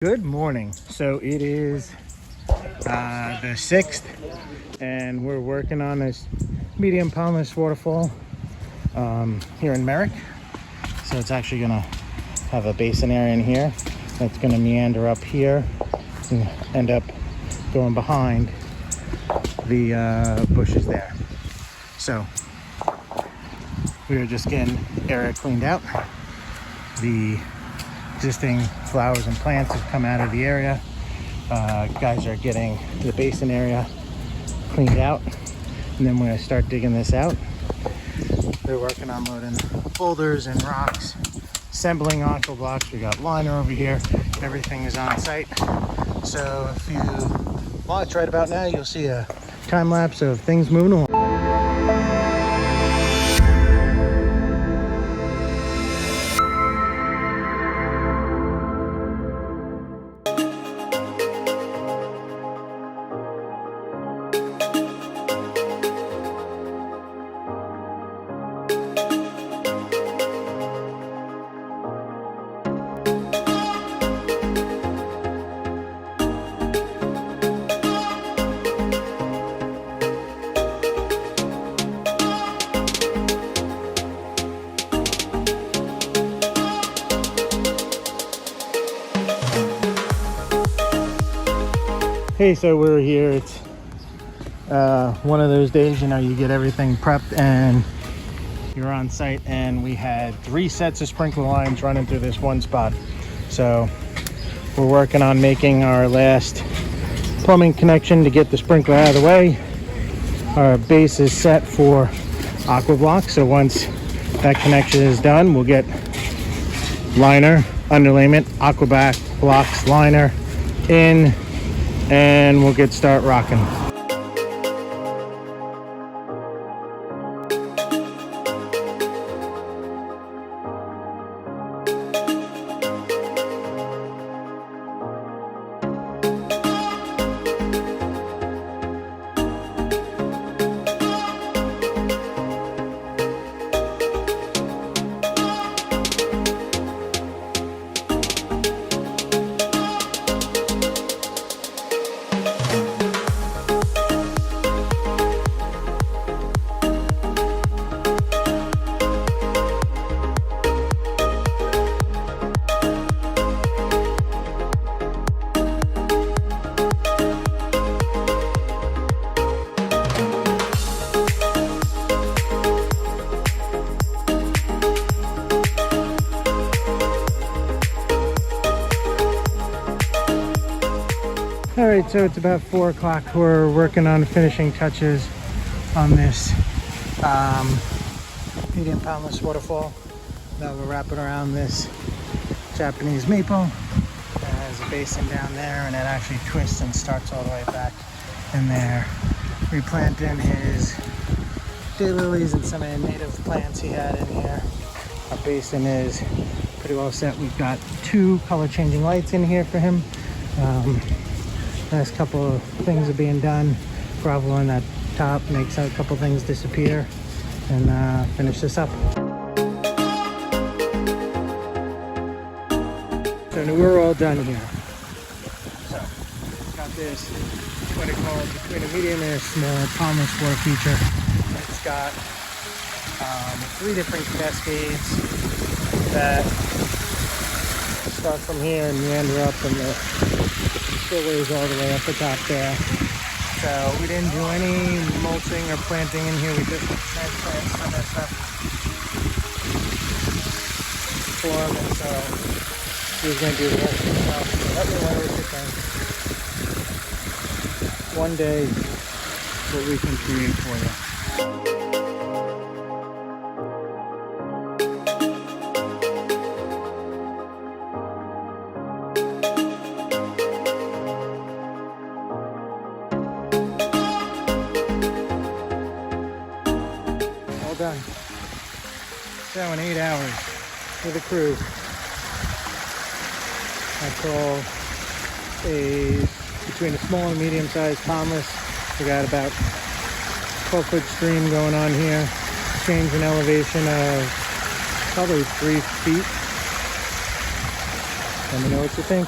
Good morning. So it is the 6th and we're working on this medium pondless waterfall here in Merrick. So it's actually gonna have a basin area in here that's gonna meander up here and end up going behind the bushes there. So we are just getting area cleaned out. The existing flowers and plants have come out of the area. Guys are getting the basin area cleaned out, and then we're going to start digging this out. They're working on loading boulders and rocks, assembling aqua blocks. We got liner over here. Everything is on site. So if you watch right about now, you'll see a time lapse of things moving along. Hey, so we're here. It's one of those days, you know, you get everything prepped and you're on site, and we had 3 sets of sprinkler lines running through this one spot. So we're working on making our last plumbing connection to get the sprinkler out of the way. Our base is set for aqua blocks, so once that connection is done, we'll get liner, underlayment, aqua blocks, liner in, and we'll start rocking. All right, so it's about 4 o'clock. We're working on finishing touches on this medium pondless waterfall. Now we're wrapping around this Japanese maple. It has a basin down there, and it actually twists and starts all the way back in there. Replanting his daylilies and some of the native plants he had in here. Our basin is pretty well set. We've got 2 color changing lights in here for him. Last couple of things are being done. Gravel on that top makes a couple things disappear, and finish this up. So we're all done here. So got this, what it calls between a medium and a small pondless water feature. It's got 3 different cascades that start from here and meander up, and the spillways all the way up the top there. So we didn't do any mulching or planting in here. We just transplanted some of that stuff for him, and so he's going to do the rest himself. So let me know what you think. One day, what we can create for you. Done. So in 8 hours with a crew. That's all between a small and medium sized pondless. We got about 12-foot stream going on here. Change in elevation of probably 3 feet. Let me know what you think.